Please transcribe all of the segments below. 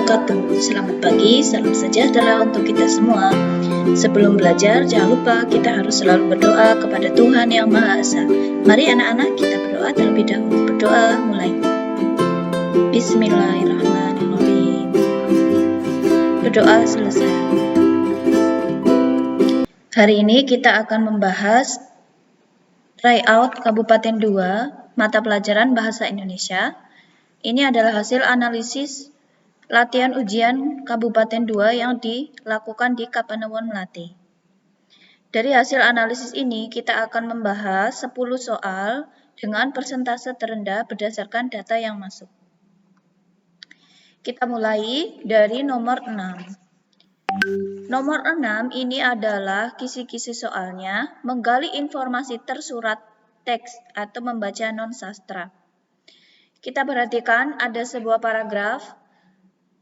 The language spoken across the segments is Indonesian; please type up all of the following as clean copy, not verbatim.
wabarakatuh. Selamat pagi, salam sejahtera untuk kita semua. Sebelum belajar, jangan lupa kita harus selalu berdoa kepada Tuhan Yang Maha Esa. Mari anak-anak kita berdoa terlebih dahulu. Berdoa mulai. Bismillahirrahmanirrahim. Berdoa selesai. Hari ini kita akan membahas tryout Kabupaten 2, mata pelajaran Bahasa Indonesia. Ini adalah hasil analisis latihan ujian Kabupaten 2 yang dilakukan di Kapanewon Melati. Dari hasil analisis ini, kita akan membahas 10 soal dengan persentase terendah berdasarkan data yang masuk. Kita mulai dari nomor 6. Nomor 6 ini adalah kisi-kisi soalnya, menggali informasi tersurat teks atau membaca non-sastra. Kita perhatikan ada sebuah paragraf.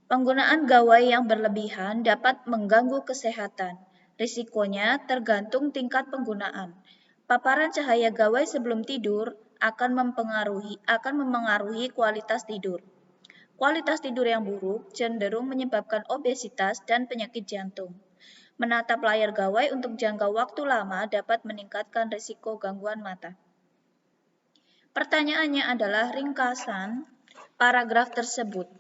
Penggunaan gawai yang berlebihan dapat mengganggu kesehatan. Risikonya tergantung tingkat penggunaan. Paparan cahaya gawai sebelum tidur akan memengaruhi kualitas tidur. Kualitas tidur yang buruk cenderung menyebabkan obesitas dan penyakit jantung. Menatap layar gawai untuk jangka waktu lama dapat meningkatkan risiko gangguan mata. Pertanyaannya adalah ringkasan paragraf tersebut.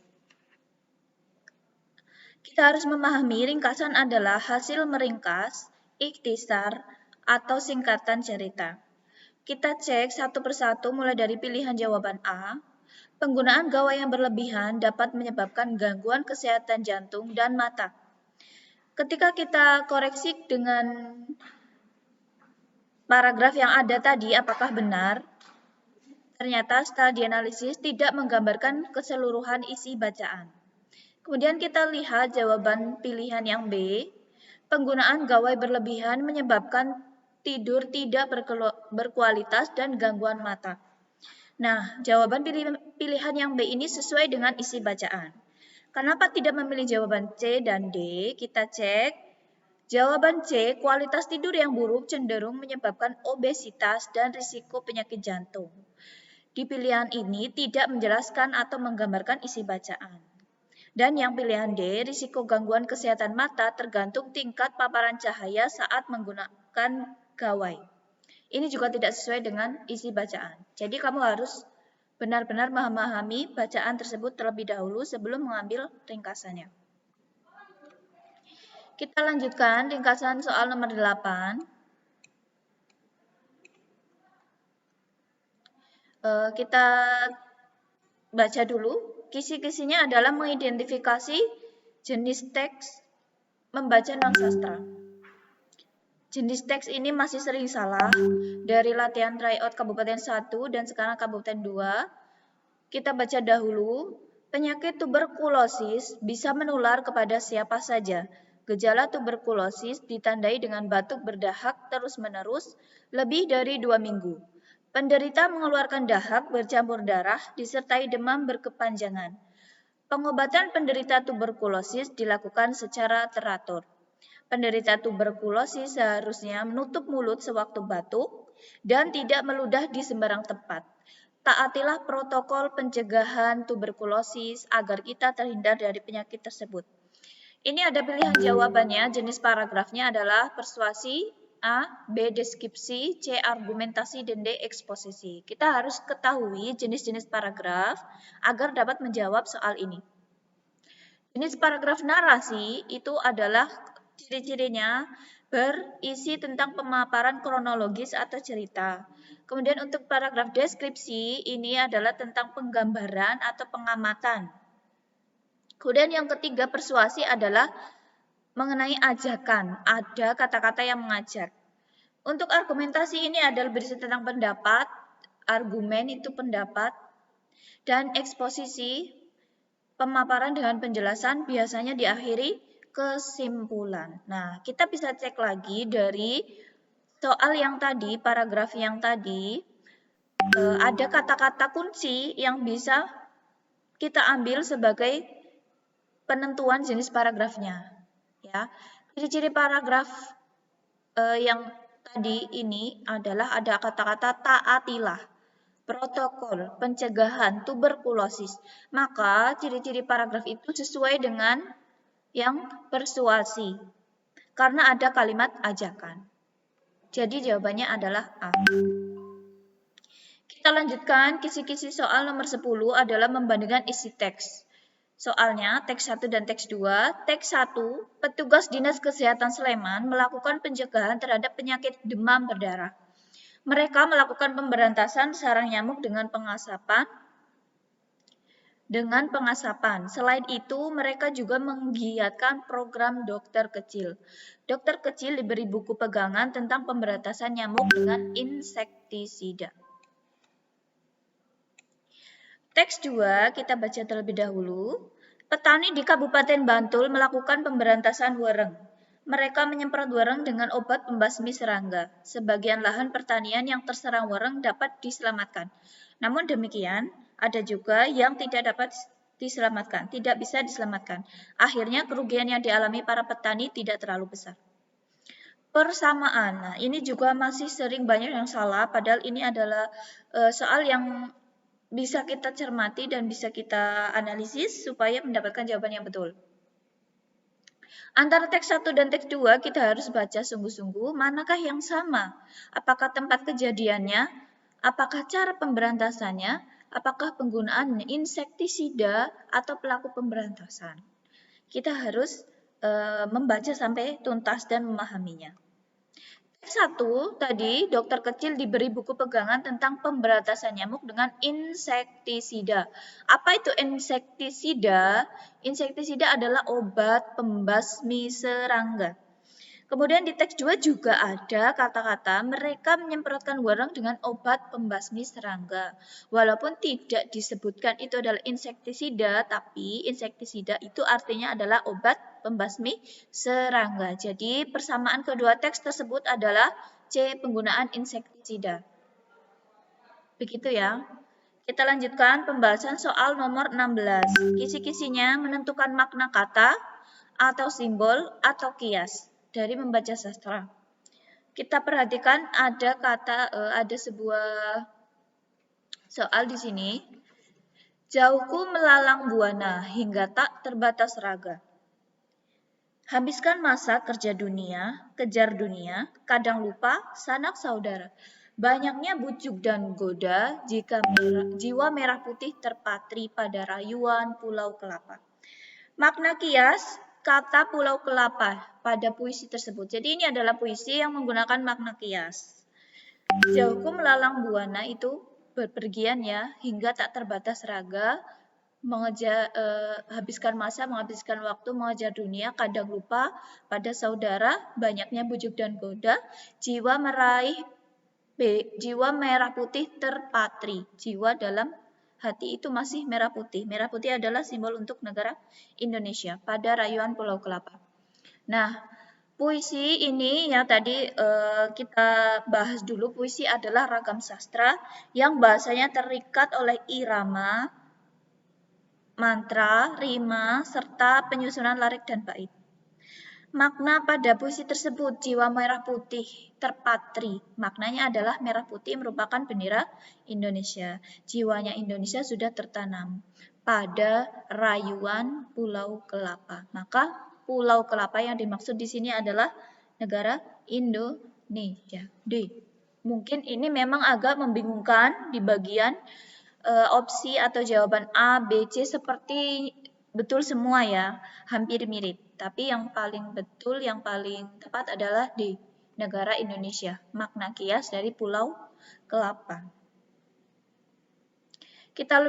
Kita harus memahami ringkasan adalah hasil meringkas, ikhtisar, atau singkatan cerita. Kita cek satu persatu mulai dari pilihan jawaban A. Penggunaan gawai yang berlebihan dapat menyebabkan gangguan kesehatan jantung dan mata. Ketika kita koreksi dengan paragraf yang ada tadi, apakah benar? Ternyata setelah dianalisis tidak menggambarkan keseluruhan isi bacaan. Kemudian kita lihat jawaban pilihan yang B. Penggunaan gawai berlebihan menyebabkan tidur tidak berkualitas dan gangguan mata. Nah, jawaban pilihan yang B ini sesuai dengan isi bacaan. Kenapa tidak memilih jawaban C dan D? Kita cek. Jawaban C, kualitas tidur yang buruk cenderung menyebabkan obesitas dan risiko penyakit jantung. Di pilihan ini tidak menjelaskan atau menggambarkan isi bacaan. Dan yang pilihan D, risiko gangguan kesehatan mata tergantung tingkat paparan cahaya saat menggunakan gawai. Ini juga tidak sesuai dengan isi bacaan. Jadi kamu harus benar-benar memahami bacaan tersebut terlebih dahulu sebelum mengambil ringkasannya. Kita lanjutkan ringkasan soal nomor 8. Kita baca dulu. Kisi-kisinya adalah mengidentifikasi jenis teks membaca non-sastra. Jenis teks ini masih sering salah dari latihan tryout Kabupaten 1 dan sekarang Kabupaten 2. Kita baca dahulu. Penyakit tuberkulosis bisa menular kepada siapa saja. Gejala tuberkulosis ditandai dengan batuk berdahak terus-menerus lebih dari 2 minggu. Penderita mengeluarkan dahak bercampur darah disertai demam berkepanjangan. Pengobatan penderita tuberkulosis dilakukan secara teratur. Penderita tuberkulosis seharusnya menutup mulut sewaktu batuk dan tidak meludah di sembarang tempat. Taatilah protokol pencegahan tuberkulosis agar kita terhindar dari penyakit tersebut. Ini ada pilihan jawabannya, jenis paragrafnya adalah persuasi, A, B, deskripsi, C, argumentasi, dan D, eksposisi. Kita harus ketahui jenis-jenis paragraf agar dapat menjawab soal ini. Jenis paragraf narasi itu adalah ciri-cirinya berisi tentang pemaparan kronologis atau cerita. Kemudian untuk paragraf deskripsi ini adalah tentang penggambaran atau pengamatan. Kemudian yang ketiga persuasi adalah mengenai ajakan, ada kata-kata yang mengajak. Untuk argumentasi ini adalah berisi tentang pendapat, argumen itu pendapat, dan eksposisi, pemaparan dengan penjelasan biasanya diakhiri kesimpulan. Nah, kita bisa cek lagi dari soal yang tadi, paragraf yang tadi, ada kata-kata kunci yang bisa kita ambil sebagai penentuan jenis paragrafnya. Ya, ciri-ciri paragraf yang tadi ini adalah ada kata-kata taatilah. protokol pencegahan tuberkulosis. Maka ciri-ciri paragraf itu sesuai dengan yang persuasi, karena ada kalimat ajakan. Jadi jawabannya adalah A. Kita lanjutkan, kisi-kisi soal nomor 10 adalah membandingkan isi teks. Soalnya, teks 1 dan teks 2. Teks 1, petugas Dinas Kesehatan Sleman melakukan pencegahan terhadap penyakit demam berdarah. Mereka melakukan pemberantasan sarang nyamuk dengan pengasapan. Selain itu, mereka juga menggiatkan program dokter kecil. Dokter kecil diberi buku pegangan tentang pemberantasan nyamuk dengan insektisida. Teks 2 kita baca terlebih dahulu. Petani di Kabupaten Bantul melakukan pemberantasan wereng. Mereka menyemprot wereng dengan obat pembasmi serangga. Sebagian lahan pertanian yang terserang wereng dapat diselamatkan. Namun demikian, ada juga yang tidak dapat diselamatkan, tidak bisa diselamatkan. Akhirnya kerugian yang dialami para petani tidak terlalu besar. Persamaan. Nah, ini juga masih sering banyak yang salah, padahal ini adalah soal yang bisa kita cermati dan bisa kita analisis supaya mendapatkan jawaban yang betul. Antara teks 1 dan teks 2 kita harus baca sungguh-sungguh manakah yang sama. Apakah tempat kejadiannya, apakah cara pemberantasannya, apakah penggunaan insektisida atau pelaku pemberantasan. Kita harus membaca sampai tuntas dan memahaminya. Satu, tadi dokter kecil diberi buku pegangan tentang pemberantasan nyamuk dengan insektisida. Apa itu insektisida? Insektisida adalah obat pembasmi serangga. Kemudian di teks 2 juga ada kata-kata mereka menyemprotkan wereng dengan obat pembasmi serangga. Walaupun tidak disebutkan itu adalah insektisida, tapi insektisida itu artinya adalah obat pembasmi serangga. Jadi persamaan kedua teks tersebut adalah C, penggunaan insektisida. Begitu ya. Kita lanjutkan pembahasan soal nomor 16. Kisi-kisinya menentukan makna kata atau simbol atau kias dari membaca sastra. Kita perhatikan ada sebuah soal di sini. Jauhku melalang buana hingga tak terbatas raga. Habiskan masa kerja dunia, kejar dunia, kadang lupa sanak saudara. Banyaknya bujuk dan goda jika jiwa merah putih terpatri pada rayuan Pulau Kelapa. Makna kias kata Pulau Kelapa pada puisi tersebut. Jadi ini adalah puisi yang menggunakan makna kias. Jauhku melalang buana itu berpergian ya, hingga tak terbatas raga, habiskan masa, menghabiskan waktu, mengejar dunia, kadang lupa pada saudara, banyaknya bujuk dan goda, jiwa merah putih terpatri. Jiwa dalam hati itu masih merah putih. Merah putih adalah simbol untuk negara Indonesia pada rayuan Pulau Kelapa. Nah, puisi ini yang tadi kita bahas dulu, puisi adalah ragam sastra yang bahasanya terikat oleh irama, mantra, rima, serta penyusunan lirik dan bait. Makna pada puisi tersebut, jiwa merah putih terpatri. Maknanya adalah merah putih merupakan bendera Indonesia. Jiwanya Indonesia sudah tertanam pada rayuan Pulau Kelapa. Maka Pulau Kelapa yang dimaksud di sini adalah negara Indonesia. Mungkin ini memang agak membingungkan di bagian opsi atau jawaban A, B, C seperti betul semua ya, hampir mirip. Tapi yang paling betul, yang paling tepat adalah D, negara Indonesia. Makna kias dari Pulau Kelapa. Kita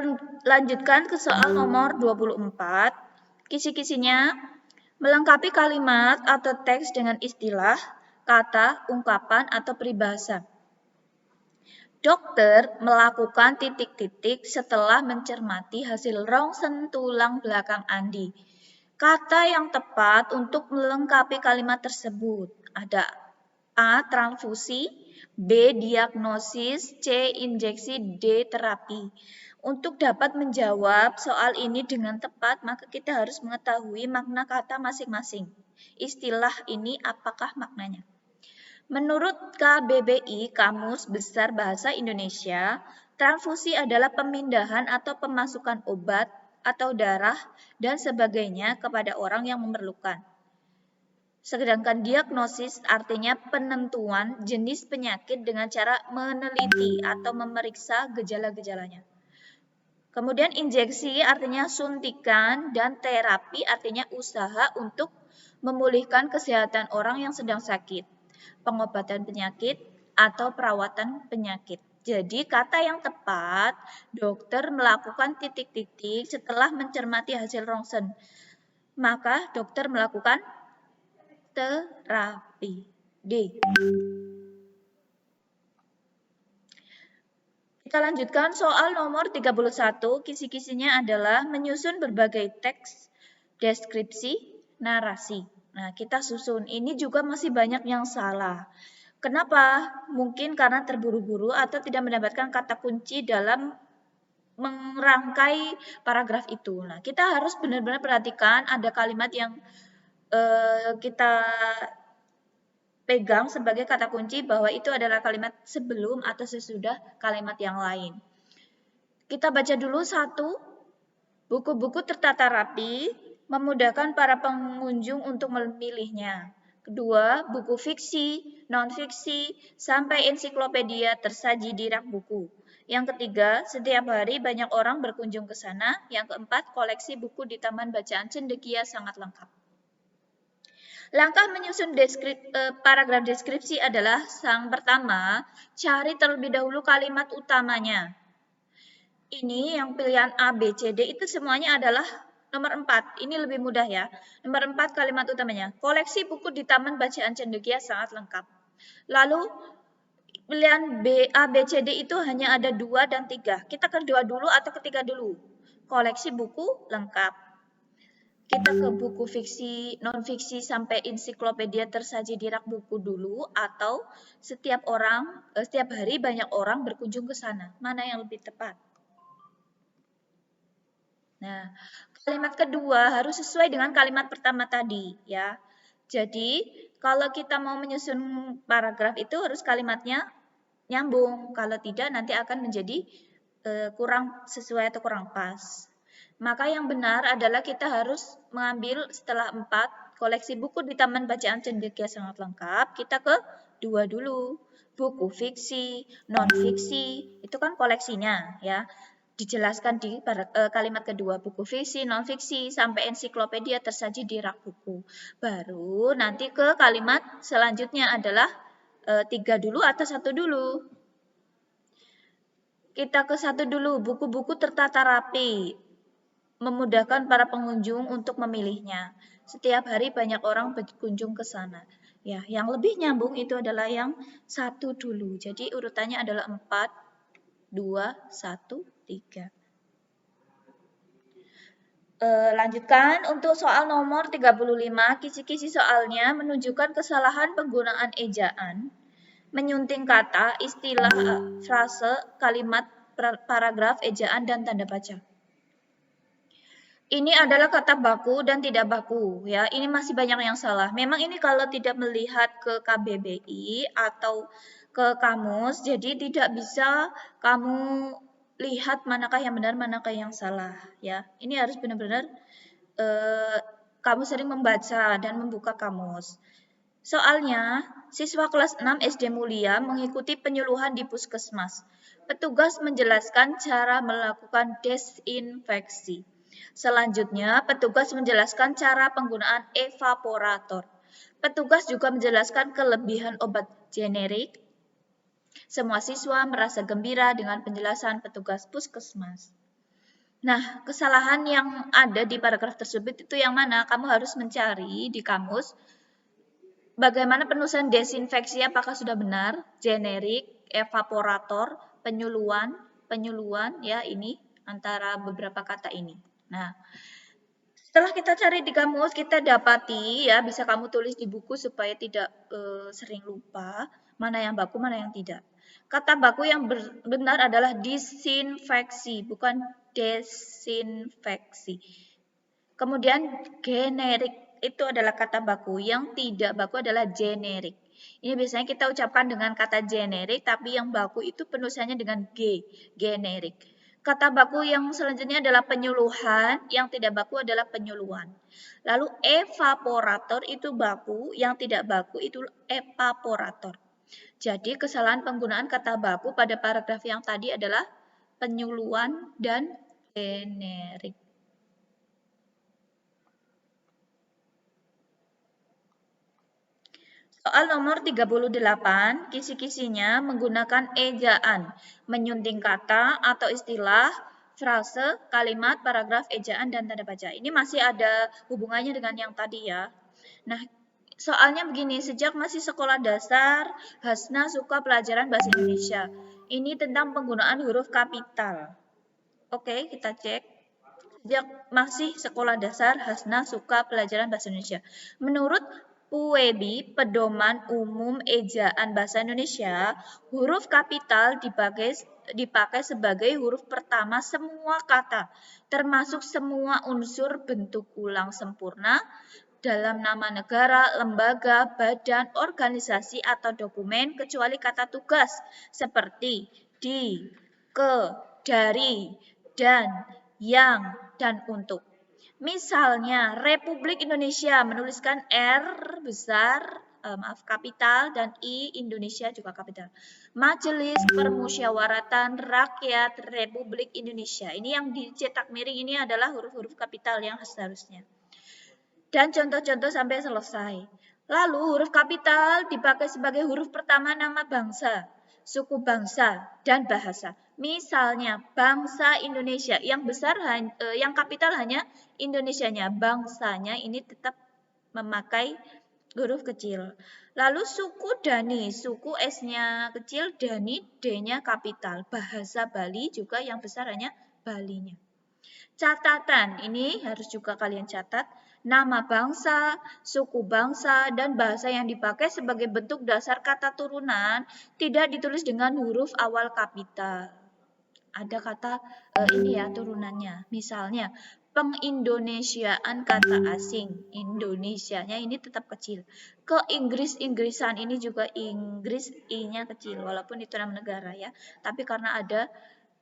lanjutkan ke soal nomor 24. Kisi-kisinya melengkapi kalimat atau teks dengan istilah, kata, ungkapan, atau peribahasa. Dokter melakukan titik-titik setelah mencermati hasil rongsen tulang belakang Andi. Kata yang tepat untuk melengkapi kalimat tersebut ada A. Transfusi, B. Diagnosis, C. Injeksi, D. Terapi. Untuk dapat menjawab soal ini dengan tepat, maka kita harus mengetahui makna kata masing-masing. Istilah ini apakah maknanya? Menurut KBBI, Kamus Besar Bahasa Indonesia, Transfusi adalah pemindahan atau pemasukan obat atau darah dan sebagainya kepada orang yang memerlukan. Sedangkan diagnosis artinya penentuan jenis penyakit dengan cara meneliti atau memeriksa gejala-gejalanya. Kemudian injeksi artinya suntikan dan terapi artinya usaha untuk memulihkan kesehatan orang yang sedang sakit, pengobatan penyakit atau perawatan penyakit. Jadi kata yang tepat, dokter melakukan titik-titik setelah mencermati hasil ronsen. Maka dokter melakukan terapi. D. Kita lanjutkan soal nomor 31. Kisi-kisinya adalah menyusun berbagai teks, deskripsi, narasi. Nah, kita susun. Ini juga masih banyak yang salah. Kenapa? Mungkin karena terburu-buru atau tidak mendapatkan kata kunci dalam merangkai paragraf itu. Nah, kita harus benar-benar perhatikan ada kalimat yang kita pegang sebagai kata kunci bahwa itu adalah kalimat sebelum atau sesudah kalimat yang lain. Kita baca dulu satu, buku-buku tertata rapi, memudahkan para pengunjung untuk memilihnya. Kedua, buku fiksi, non-fiksi, sampai ensiklopedia tersaji di rak buku. Yang ketiga, setiap hari banyak orang berkunjung ke sana. Yang keempat, koleksi buku di Taman Bacaan Cendekia sangat lengkap. Langkah menyusun paragraf deskripsi adalah yang pertama, cari terlebih dahulu kalimat utamanya. Ini yang pilihan A, B, C, D itu semuanya adalah nomor 4. Ini lebih mudah ya. Nomor 4 kalimat utamanya. Koleksi buku di Taman Bacaan Cendekia sangat lengkap. Lalu pilihan B, A, B, C, D itu hanya ada 2 dan 3. Kita ke 2 dulu atau ke 3 dulu? Koleksi buku lengkap. Kita ke buku fiksi, non-fiksi sampai ensiklopedia tersaji di rak buku dulu atau setiap hari banyak orang berkunjung ke sana. Mana yang lebih tepat? Nah, kalimat kedua harus sesuai dengan kalimat pertama tadi ya. Jadi, kalau kita mau menyusun paragraf itu harus kalimatnya nyambung. Kalau tidak nanti akan menjadi kurang sesuai atau kurang pas. Maka yang benar adalah kita harus mengambil setelah 4 koleksi buku di Taman Bacaan Cendekia sangat lengkap, kita ke 2 dulu. Buku fiksi, non-fiksi, itu kan koleksinya ya. Dijelaskan di kalimat kedua, buku fiksi, non-fiksi, sampai ensiklopedia tersaji di rak buku. Baru nanti ke kalimat selanjutnya adalah 3 dulu atau 1 dulu. Kita ke 1 dulu, buku-buku tertata rapi, memudahkan para pengunjung untuk memilihnya. Setiap hari banyak orang berkunjung ke sana. Ya, yang lebih nyambung itu adalah yang 1 dulu. Jadi urutannya adalah 4, 2, 1, 3. Lanjutkan untuk soal nomor 35, kisi-kisi soalnya menunjukkan kesalahan penggunaan ejaan, menyunting kata, istilah, frase, kalimat, paragraf, ejaan, dan tanda baca. Ini adalah kata baku dan tidak baku ya. Ini masih banyak yang salah. Memang ini kalau tidak melihat ke KBBI atau ke kamus, jadi tidak bisa kamu lihat manakah yang benar, manakah yang salah ya. Ini harus benar-benar kamu sering membaca dan membuka kamus. Soalnya, siswa kelas 6 SD Mulia mengikuti penyuluhan di puskesmas. Petugas menjelaskan cara melakukan desinfeksi. Selanjutnya, petugas menjelaskan cara penggunaan evaporator. Petugas juga menjelaskan kelebihan obat generik. Semua siswa merasa gembira dengan penjelasan petugas puskesmas. Nah, kesalahan yang ada di paragraf tersebut itu yang mana? Kamu harus mencari di kamus bagaimana penulisan desinfeksi, apakah sudah benar? Generik, evaporator, penyuluhan ya ini antara beberapa kata ini. Nah, setelah kita cari di kamus, kita dapati ya bisa kamu tulis di buku supaya tidak sering lupa mana yang baku, mana yang tidak. Kata baku yang benar adalah disinfeksi, bukan desinfeksi. Kemudian generik itu adalah kata baku, yang tidak baku adalah generik. Ini biasanya kita ucapkan dengan kata generik, tapi yang baku itu penulisannya dengan G, generik. Kata baku yang selanjutnya adalah penyuluhan, yang tidak baku adalah penyuluhan. Lalu evaporator itu baku, yang tidak baku itu evaporator. Jadi kesalahan penggunaan kata baku pada paragraf yang tadi adalah penyuluhan dan generik. Soal nomor 38, kisi-kisinya menggunakan ejaan, menyunting kata atau istilah, frase, kalimat, paragraf, ejaan, dan tanda baca. Ini masih ada hubungannya dengan yang tadi ya. Nah, soalnya begini, sejak masih sekolah dasar, Hasna suka pelajaran bahasa Indonesia. Ini tentang penggunaan huruf kapital. Oke, kita cek. Sejak masih sekolah dasar, Hasna suka pelajaran bahasa Indonesia. Menurut PUEBI, Pedoman Umum Ejaan Bahasa Indonesia, huruf kapital dipakai sebagai huruf pertama semua kata, termasuk semua unsur bentuk ulang sempurna dalam nama negara, lembaga, badan, organisasi, atau dokumen, kecuali kata tugas, seperti di, ke, dari, dan, yang, dan untuk. Misalnya, Republik Indonesia menuliskan R besar, kapital, dan I Indonesia juga kapital. Majelis Permusyawaratan Rakyat Republik Indonesia. Ini yang dicetak miring ini adalah huruf-huruf kapital yang seharusnya. Dan contoh-contoh sampai selesai. Lalu huruf kapital dipakai sebagai huruf pertama nama bangsa, suku bangsa, dan bahasa. Misalnya bangsa Indonesia, yang besar yang kapital hanya Indonesianya, bangsanya ini tetap memakai huruf kecil. Lalu suku Dani, suku S-nya kecil, Dani, D-nya kapital. Bahasa Bali juga yang besar hanya Balinya. Catatan, ini harus juga kalian catat. Nama bangsa, suku bangsa, dan bahasa yang dipakai sebagai bentuk dasar kata turunan tidak ditulis dengan huruf awal kapital. Ada kata ini ya turunannya. Misalnya, pengindonesiaan kata asing. Indonesianya ini tetap kecil. Ke Inggris-Inggrisan ini juga Inggris I-nya kecil. Walaupun itu nama negara ya. Tapi karena ada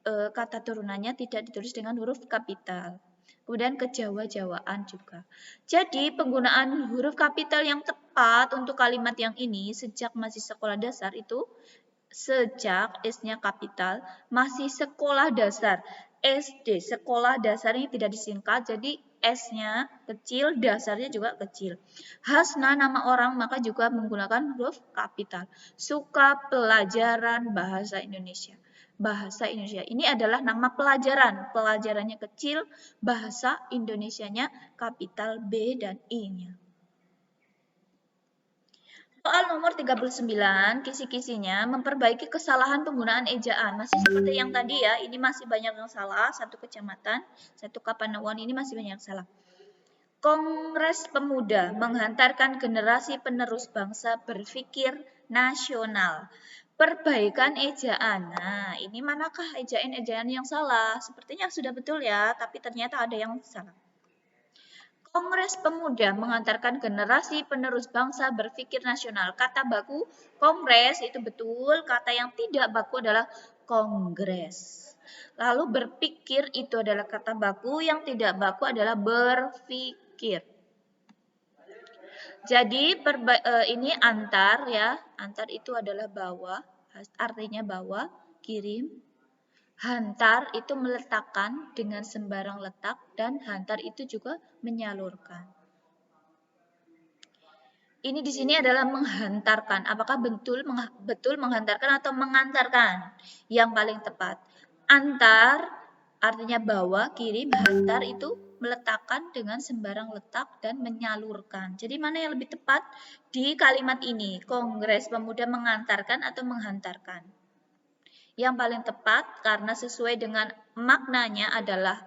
kata turunannya tidak ditulis dengan huruf kapital. Kemudian ke Jawa-Jawaan juga. Jadi penggunaan huruf kapital yang tepat untuk kalimat yang ini sejak masih sekolah dasar itu sejak S-nya kapital, masih sekolah dasar. SD, sekolah dasar ini tidak disingkat, jadi S-nya kecil, dasarnya juga kecil. Hasna, nama orang, maka juga menggunakan huruf kapital. Suka pelajaran bahasa Indonesia. Bahasa Indonesia. Ini adalah nama pelajaran. Pelajarannya kecil, bahasa Indonesianya kapital B dan I-nya. Soal nomor 39, kisi-kisinya memperbaiki kesalahan penggunaan ejaan. Masih seperti yang tadi ya, ini masih banyak yang salah. Satu kecamatan, satu Kapanewon ini masih banyak yang salah. Kongres Pemuda menghantarkan generasi penerus bangsa berpikir nasional. Perbaikan ejaan. Nah, ini manakah ejaan-ejaan yang salah? Sepertinya sudah betul ya, tapi ternyata ada yang salah. Kongres Pemuda mengantarkan generasi penerus bangsa berpikir nasional. Kata baku kongres itu betul, kata yang tidak baku adalah kongres. Lalu berpikir itu adalah kata baku, yang tidak baku adalah berpikir. Jadi ini antar ya, antar itu adalah bawa, artinya bawa, kirim. Hantar itu meletakkan dengan sembarang letak, dan hantar itu juga menyalurkan. Ini di sini adalah menghantarkan. Apakah betul menghantarkan atau mengantarkan? Yang paling tepat. Antar artinya bawa, kirim, hantar itu meletakkan dengan sembarang letak dan menyalurkan. Jadi mana yang lebih tepat di kalimat ini? Kongres Pemuda mengantarkan atau menghantarkan? Yang paling tepat karena sesuai dengan maknanya adalah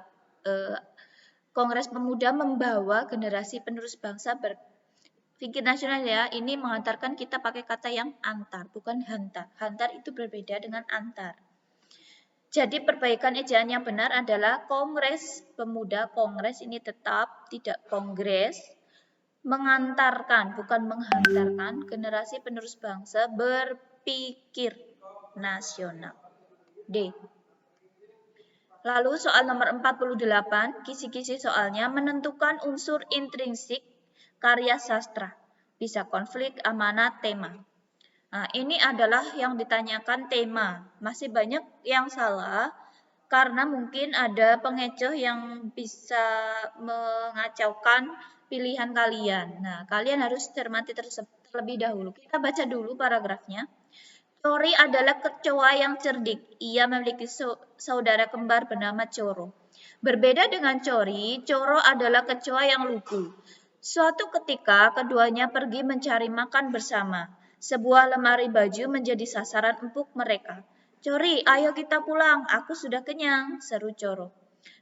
Kongres Pemuda membawa generasi penerus bangsa berpikir nasional ya. Ini mengantarkan kita pakai kata yang antar, bukan hantar. Hantar itu berbeda dengan antar. Jadi perbaikan ejaan yang benar adalah Kongres Pemuda. Kongres ini tetap tidak kongres. mengantarkan, bukan menghantarkan generasi penerus bangsa berpikir nasional. D. Lalu soal nomor 48, kisi-kisi soalnya menentukan unsur intrinsik karya sastra. Bisa konflik, amanat, tema. Nah, ini adalah yang ditanyakan tema. Masih banyak yang salah karena mungkin ada pengecoh yang bisa mengacaukan pilihan kalian. Nah, kalian harus cermati terlebih dahulu. Kita baca dulu paragrafnya. Cori adalah kecoa yang cerdik. Ia memiliki saudara kembar bernama Coro. Berbeda dengan Cori, Coro adalah kecoa yang lugu. Suatu ketika, keduanya pergi mencari makan bersama. Sebuah lemari baju menjadi sasaran empuk mereka. Cori, ayo kita pulang. Aku sudah kenyang, seru Coro.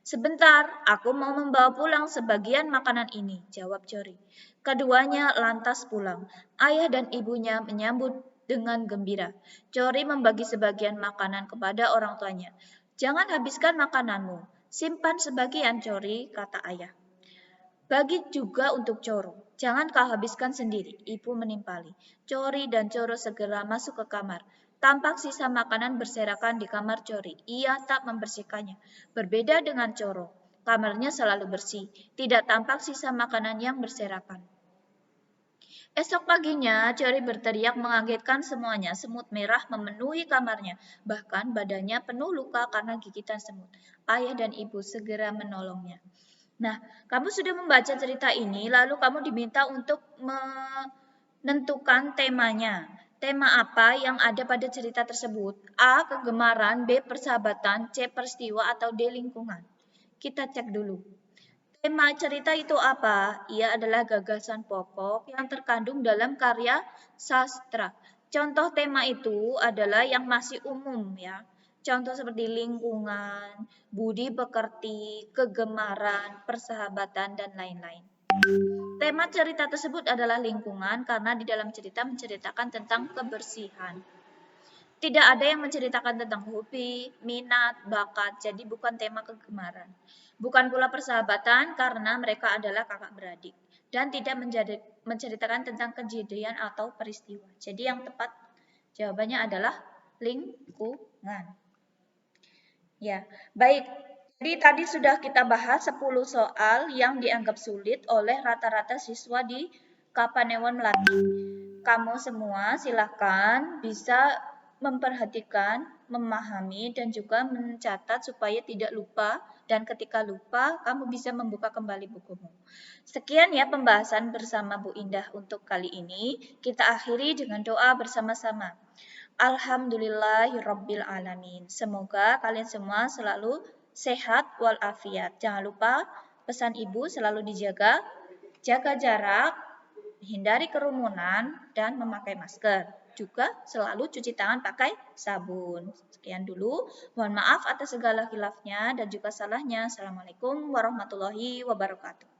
Sebentar, aku mau membawa pulang sebagian makanan ini, jawab Cori. Keduanya lantas pulang. Ayah dan ibunya menyambut dengan gembira. Cori membagi sebagian makanan kepada orang tuanya. Jangan habiskan makananmu. Simpan sebagian, Cori, kata ayah. Bagi juga untuk Coro. Jangan kau habiskan sendiri, ibu menimpali. Cori dan Coro segera masuk ke kamar. Tampak sisa makanan berserakan di kamar Cori. Ia tak membersihkannya. Berbeda dengan Coro. Kamarnya selalu bersih. Tidak tampak sisa makanan yang berserakan. Esok paginya, Cori berteriak mengagetkan semuanya. Semut merah memenuhi kamarnya. Bahkan badannya penuh luka karena gigitan semut. Ayah dan ibu segera menolongnya. Nah, kamu sudah membaca cerita ini, lalu kamu diminta untuk menentukan temanya. Tema apa yang ada pada cerita tersebut? A. Kegemaran, B. Persahabatan, C. Peristiwa, atau D. Lingkungan. Kita cek dulu. Tema cerita itu apa? Ia adalah gagasan pokok yang terkandung dalam karya sastra. Contoh tema itu adalah yang masih umum ya. Contoh seperti lingkungan, budi pekerti, kegemaran, persahabatan, dan lain-lain. Tema cerita tersebut adalah lingkungan karena di dalam cerita menceritakan tentang kebersihan. Tidak ada yang menceritakan tentang hobi, minat, bakat, jadi bukan tema kegemaran. Bukan pula persahabatan karena mereka adalah kakak beradik. Dan tidak menceritakan tentang kejadian atau peristiwa. Jadi yang tepat jawabannya adalah lingkungan. Ya, baik. Jadi tadi sudah kita bahas 10 soal yang dianggap sulit oleh rata-rata siswa di Kapanewon Melati. Kamu semua silakan bisa memperhatikan, memahami, dan juga mencatat supaya tidak lupa. Dan ketika lupa, kamu bisa membuka kembali bukumu. Sekian ya pembahasan bersama Bu Indah untuk kali ini. Kita akhiri dengan doa bersama-sama. Alhamdulillahirabbil alamin. Semoga kalian semua selalu sehat walafiat. Jangan lupa pesan ibu selalu dijaga, jaga jarak, hindari kerumunan, dan memakai masker. Juga selalu cuci tangan pakai sabun. Sekian dulu. Mohon maaf atas segala khilafnya dan juga salahnya. Assalamualaikum warahmatullahi wabarakatuh.